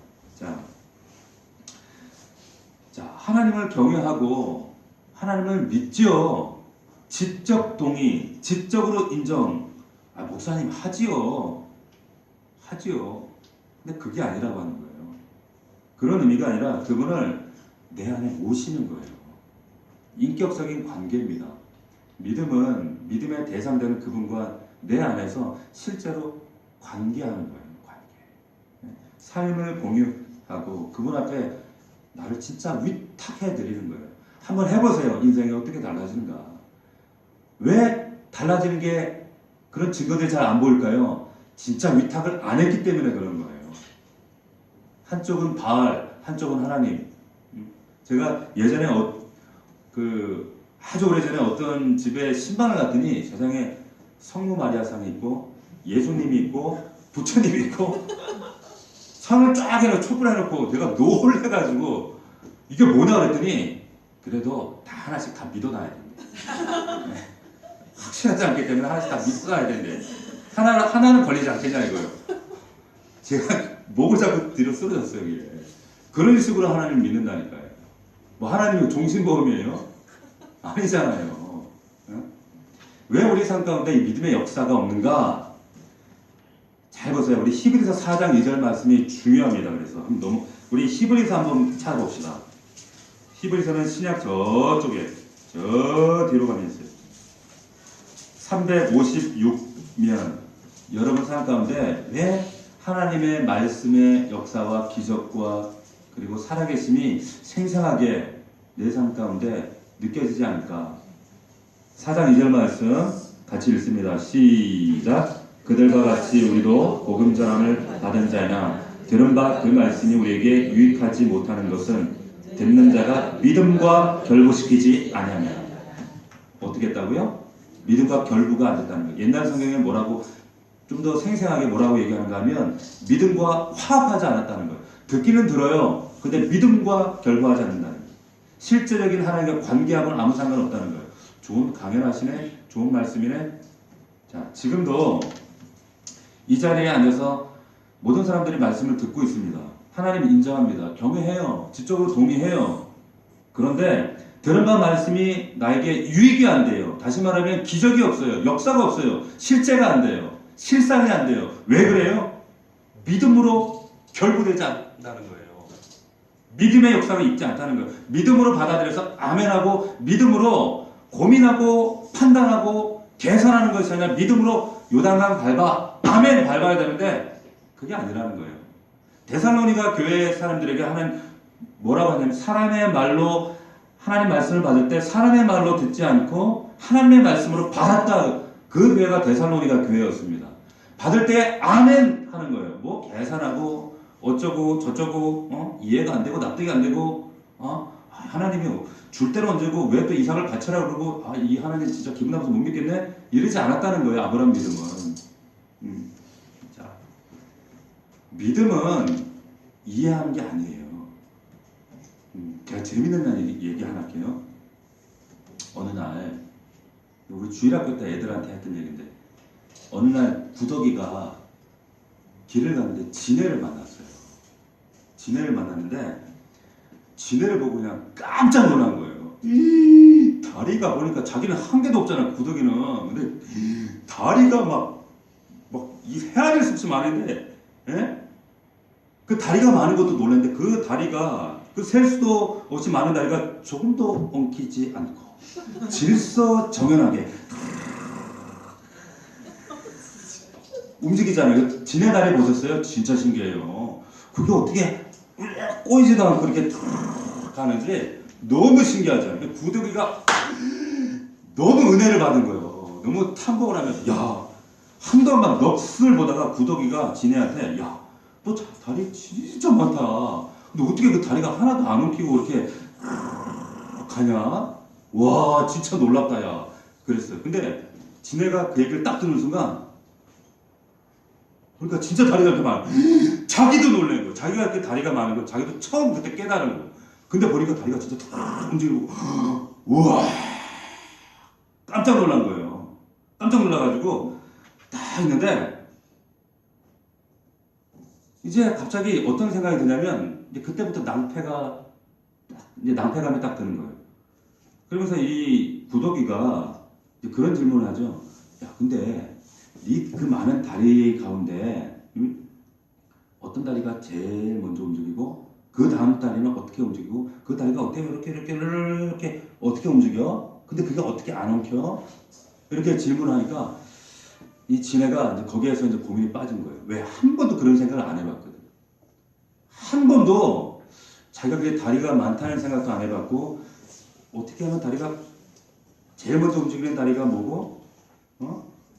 자, 하나님을 경외하고 하나님을 믿지요. 지적 동의, 지적으로 인정. 목사님 하지요. 근데 그게 아니라고 하는 거예요. 그런 의미가 아니라 그분을 내 안에 모시는 거예요. 인격적인 관계입니다. 믿음은 믿음의 대상되는 그분과 내 안에서 실제로 관계하는 거예요. 관계. 삶을 공유하고 그분 앞에 나를 진짜 위탁해 드리는 거예요. 한번 해보세요. 인생이 어떻게 달라지는가. 왜 달라지는 게 그런 증거들이 잘 안 보일까요? 진짜 위탁을 안 했기 때문에 그런 거예요. 한쪽은 바알, 한쪽은 하나님. 제가 예전에 아주 오래전에 어떤 집에 신방을 갔더니 세상에 성모 마리아상이 있고 예수님이 있고 부처님이 있고 상을 쫙 해놓고 촛불 해놓고 내가 놀래가지고 이게 뭐냐 그랬더니 그래도 다 하나씩 다 믿어놔야 된대. 네. 확실하지 않기 때문에 하나씩 다 믿어놔야 된대. 하나는 걸리지 않겠냐 이거요. 제가 목을 잡고 뒤로 쓰러졌어요. 이게. 그런 식으로 하나님을 믿는다니까요. 뭐 하나님이 종신보험이에요? 아니잖아요. 왜 우리 삶 가운데 이 믿음의 역사가 없는가? 잘 보세요. 우리 히브리서 4장 2절 말씀이 중요합니다. 그래서 우리 히브리서 한번 찾아봅시다. 히브리서는 신약 저쪽에 저 뒤로 가면 있어요. 356면 여러분 삶 가운데 왜 하나님의 말씀의 역사와 기적과 그리고 살아계심이 생생하게 내 삶 가운데 느껴지지 않을까? 4장 2절 말씀 같이 읽습니다. 시작. 그들과 같이 우리도 복음 전함을 받은 자나 들은 바 그 말씀이 우리에게 유익하지 못하는 것은 듣는 자가 믿음과 결부시키지 아니하며. 어떻게 했다고요? 믿음과 결부가 안 됐다는 거예요. 옛날 성경에 뭐라고 좀 더 생생하게 뭐라고 얘기하는가 하면 믿음과 화합하지 않았다는 거예요. 듣기는 들어요. 근데 믿음과 결부하지 않는다는 거예요. 실제적인 하나님과 관계하고는 아무 상관없다는 거예요. 좋은 강연하시네. 좋은 말씀이네. 자, 지금도 이 자리에 앉아서 모든 사람들이 말씀을 듣고 있습니다. 하나님 인정합니다. 경외해요. 지적으로 동의해요. 그런데 들은 바 말씀이 나에게 유익이 안 돼요. 다시 말하면 기적이 없어요. 역사가 없어요. 실제가 안 돼요. 실상이 안 돼요. 왜 그래요? 믿음으로 결부되지 않는다는 거예요. 믿음의 역사가 있지 않다는 거예요. 믿음으로 받아들여서 아멘하고 믿음으로 고민하고 판단하고 계산하는 것이 아니라 믿음으로 요단강 밟아 아멘 밟아야 되는데 그게 아니라는 거예요. 데살로니가 교회 사람들에게 하는 뭐라고 하냐면 사람의 말로 하나님 말씀을 받을 때 사람의 말로 듣지 않고 하나님의 말씀으로 받았다. 그 교회가 데살로니가 교회였습니다. 받을 때 아멘 하는 거예요. 뭐 계산하고 어쩌고 저쩌고 이해가 안 되고 납득이 안 되고 하나님이 줄 때는 언제고 왜 또 이삭을 바쳐라 그러고 이 하나님 진짜 기분 나빠서 못 믿겠네 이러지 않았다는 거예요. 아브라함 믿음은. 자, 믿음은 이해하는 게 아니에요. 제가 재밌는 얘기 하나 할게요. 어느 날 우리 주일학교 때 애들한테 했던 얘기인데 어느 날 구덕이가 길을 가는데 지네를 만났어요. 지네를 만났는데 지네를 보고 그냥 깜짝 놀란 거예요. 이 다리가 보니까 자기는 한 개도 없잖아. 구덕이는. 근데 다리가 막 이 헤아릴 수 없이 많은데 그 다리가 많은 것도 놀랐는데 그 다리가 그 셀 수도 없이 많은 다리가 조금도 엉키지 않고 질서정연하게 움직이잖아요. 지네 다리 보셨어요? 진짜 신기해요. 그게 어떻게 꼬이지도 않고 이렇게 가는지 너무 신기하잖아요. 구더기가 너무 은혜를 받은 거예요. 너무 탐복을 하면서 한동안 막 넋을 보다가 구더기가 지네한테 너 다리 진짜 많다. 근데 어떻게 그 다리가 하나도 안 엉키고 이렇게 가냐? 와 진짜 놀랍다 야. 그랬어요. 근데 지네가 그 얘기를 딱 듣는 순간 그러니까 진짜 다리가 이렇게 많아. 자기도 놀란 거예요. 자기가 이렇게 다리가 많은 거 자기도 처음 그때 깨달은 거예요. 근데 보니까 다리가 진짜 탁 움직이고 우와 깜짝 놀란 거예요. 깜짝 놀라가지고 딱 있는데 이제 갑자기 어떤 생각이 드냐면 이제 그때부터 낭패감이 딱 드는 거예요. 그러면서 이 구더기가 그런 질문을 하죠. 야 근데 그 많은 다리 가운데 어떤 다리가 제일 먼저 움직이고 그 다음 다리는 어떻게 움직이고 그 다리가 어떻게 이렇게 어떻게 움직여? 그 근데 그게 어떻게 안 엉켜? 이렇게 질문하니까 이 지네가 이제 거기에서 이제 고민이 빠진 거예요. 왜? 한 번도 그런 생각을 안 해봤거든. 한 번도 자기가 그게 다리가 많다는 생각도 안 해봤고, 어떻게 하면 다리가 제일 먼저 움직이는 다리가 뭐고,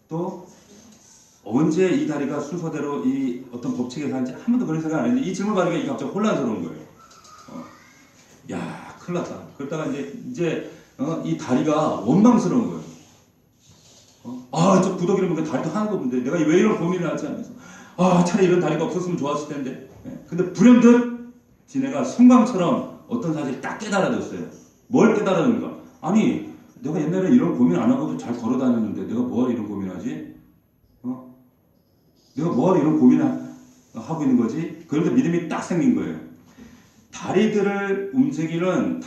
또 언제 이 다리가 순서대로 이 어떤 법칙에 사는지 한 번도 그런 생각 안 했는데 이 질문 받으니까 이게 갑자기 혼란스러운 거예요. 야, 큰일 났다. 그러다가 이제 이 다리가 원망스러운 거예요. 저 구더기를 보니까 다리도 하나도 없는데 내가 왜 이런 고민을 하지 하면서 차라리 이런 다리가 없었으면 좋았을 텐데. 근데 불현듯 지네가 성광처럼 어떤 사실을 딱 깨달아졌어요. 뭘 깨달았는가? 아니, 내가 옛날에 이런 고민 안 하고도 잘 걸어 다녔는데 내가 뭐하러 이런 고민하지? 내가 뭐하러 이런 고민을 하고 있는 거지? 그런데 믿음이 딱 생긴 거예요. 다리를 움직이는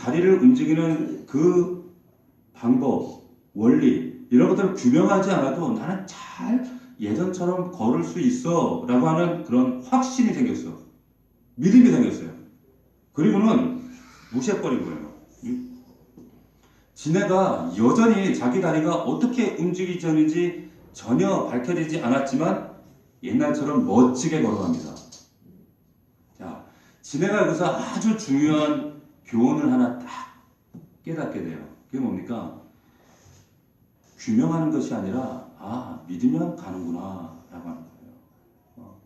그 방법, 원리, 이런 것들을 규명하지 않아도 나는 잘 예전처럼 걸을 수 있어 라고 하는 그런 확신이 생겼어. 믿음이 생겼어요. 그리고는 무시해버린 거예요. 지네가 여전히 자기 다리가 어떻게 움직이는지 전혀 밝혀지지 않았지만 옛날처럼 멋지게 걸어갑니다. 자, 지네가 여기서 아주 중요한 교훈을 하나 딱 깨닫게 돼요. 그게 뭡니까? 규명하는 것이 아니라 믿으면 가는구나 라고 하는 거예요.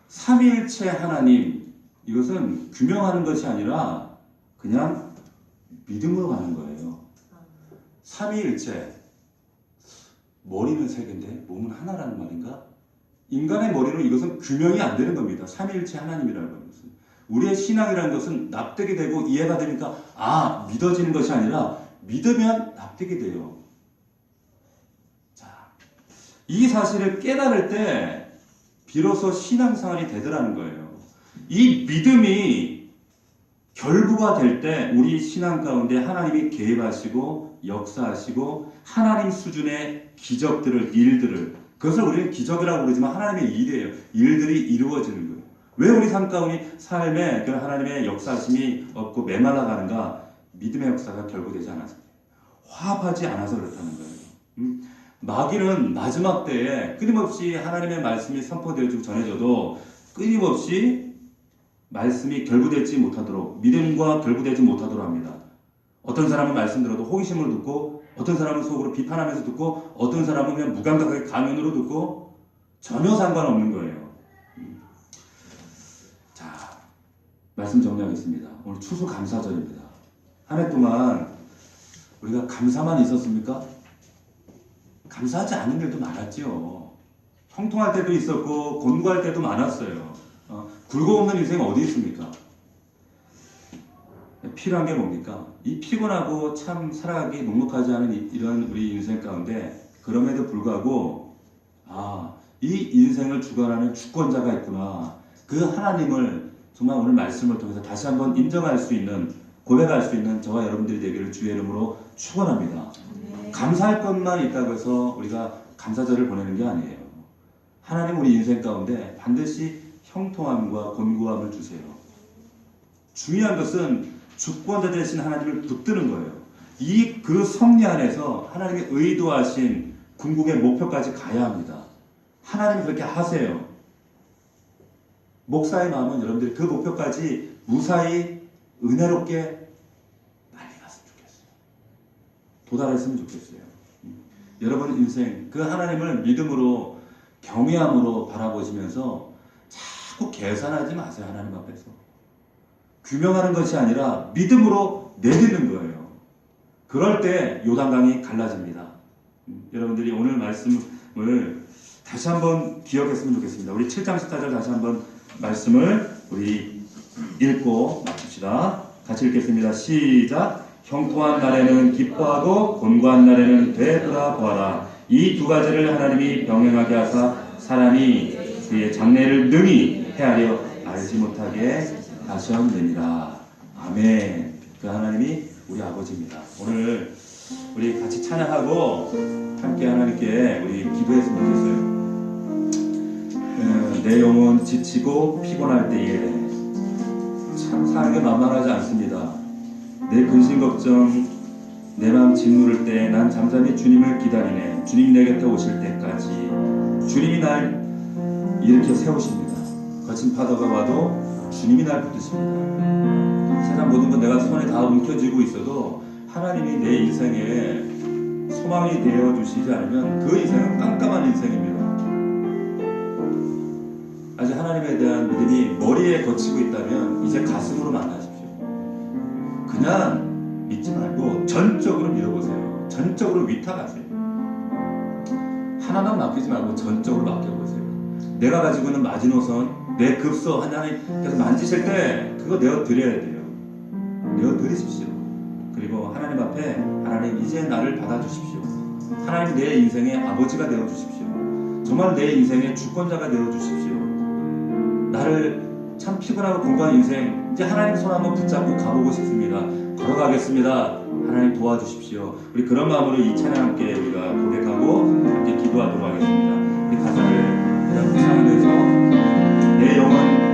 삼위일체 하나님, 이것은 규명하는 것이 아니라 그냥 믿음으로 가는 거예요. 삼위일체, 머리는 세 개인데 몸은 하나라는 말인가? 인간의 머리로 이것은 규명이 안 되는 겁니다. 삼위일체 하나님이라는 것은. 우리의 신앙이라는 것은 납득이 되고 이해가 되니까 믿어지는 것이 아니라 믿으면 납득이 돼요. 자, 이 사실을 깨달을 때 비로소 신앙생활이 되더라는 거예요. 이 믿음이 결부가 될 때 우리 신앙 가운데 하나님이 개입하시고 역사하시고 하나님 수준의 기적들을, 일들을, 그것을 우리는 기적이라고 부르지만 하나님의 일이에요. 일들이 이루어지는 거예요. 왜 우리 삶에 그런 하나님의 역사심이 없고 메말라가는가? 믿음의 역사가 결부되지 않아서, 화합하지 않아서 그렇다는 거예요. 마귀는 마지막 때에 끊임없이 하나님의 말씀이 선포되어지고 전해져도 끊임없이 말씀이 결부되지 못하도록, 믿음과 결부되지 못하도록 합니다. 어떤 사람은 말씀 들어도 호기심으로 듣고, 어떤 사람은 속으로 비판하면서 듣고, 어떤 사람은 그냥 무감각하게 가면으로 듣고, 전혀 상관없는 거예요. 자, 말씀 정리하겠습니다. 오늘 추수감사절입니다. 한 해 동안 우리가 감사만 있었습니까? 감사하지 않은 일도 많았지요. 형통할 때도 있었고 곤고할 때도 많았어요. 굴곡 없는 인생이 어디 있습니까? 필요한 게 뭡니까? 이 피곤하고 참 살아가기 녹록하지 않은 이런 우리 인생 가운데 그럼에도 불구하고 이 인생을 주관하는 주권자가 있구나. 그 하나님을 정말 오늘 말씀을 통해서 다시 한번 인정할 수 있는, 고백할 수 있는 저와 여러분들이 되기를 주의 이름으로 축원합니다. 감사할 것만 있다고 해서 우리가 감사절을 보내는 게 아니에요. 하나님 우리 인생 가운데 반드시 형통함과 곤고함을 주세요. 중요한 것은 주권자 되신 하나님을 붙드는 거예요. 그 섭리 안에서 하나님의 의도하신 궁극의 목표까지 가야 합니다. 하나님 그렇게 하세요. 목사의 마음은 여러분들이 그 목표까지 무사히 은혜롭게 빨리 갔으면 좋겠어요. 도달했으면 좋겠어요. 여러분 인생 그 하나님을 믿음으로 경외함으로 바라보시면서 자꾸 계산하지 마세요. 하나님 앞에서. 규명하는 것이 아니라 믿음으로 내딛는 거예요. 그럴 때 요단강이 갈라집니다. 여러분들이 오늘 말씀을 다시 한번 기억했으면 좋겠습니다. 우리 7장 14절 다시 한번 말씀을 우리 읽고 마칩시다. 같이 읽겠습니다. 시작. 형통한 날에는 기뻐하고 곤고한 날에는 되돌아보아라. 이 두 가지를 하나님이 병행하게 하사 사람이 그의 장래를 능히 헤아려 알지 못하게 하셨느니라. 아멘. 그 하나님이 우리 아버지입니다. 오늘 우리 같이 찬양하고 함께 하나님께 우리 기도했으면 좋겠어요. 내 영혼 지치고 피곤할 때에 참 사는 게 만만하지 않습니다. 내 근심 걱정 내 마음 짓누를 때 난 잠잠히 주님을 기다리네. 주님이 내 곁에 오실 때까지. 주님이 날 이렇게 세우십니다. 거친 파도가 와도 주님이 날 붙드십니다. 세상 모든 건 내가 손에 다 움켜쥐고 있어도 하나님이 내 인생에 소망이 되어 주시지 않으면 그 인생은 깜깜한 인생입니다. 아직 하나님에 대한 믿음이 머리에 거치고 있다면 이제 가슴으로 만나십시오. 그냥 믿지 말고 전적으로 믿어보세요. 전적으로 위탁하세요. 하나만 맡기지 말고 전적으로 맡겨보세요. 내가 가지고 있는 마지노선, 내 급소 하나님께서 만지실 때 그거 내어드려야 돼요. 내어드리십시오. 그리고 하나님 앞에 하나님 이제 나를 받아주십시오. 하나님 내 인생의 아버지가 되어주십시오. 정말 내 인생의 주권자가 되어주십시오. 나를 참 피곤하고 공고한 인생 이제 하나님 손 한번 붙잡고 가보고 싶습니다. 걸어가겠습니다. 하나님 도와주십시오. 우리 그런 마음으로 이 찬양 함께 우리가 고백하고 함께 기도하도록 하겠습니다. 우리 가사를 그냥 묵상하면서 내 영혼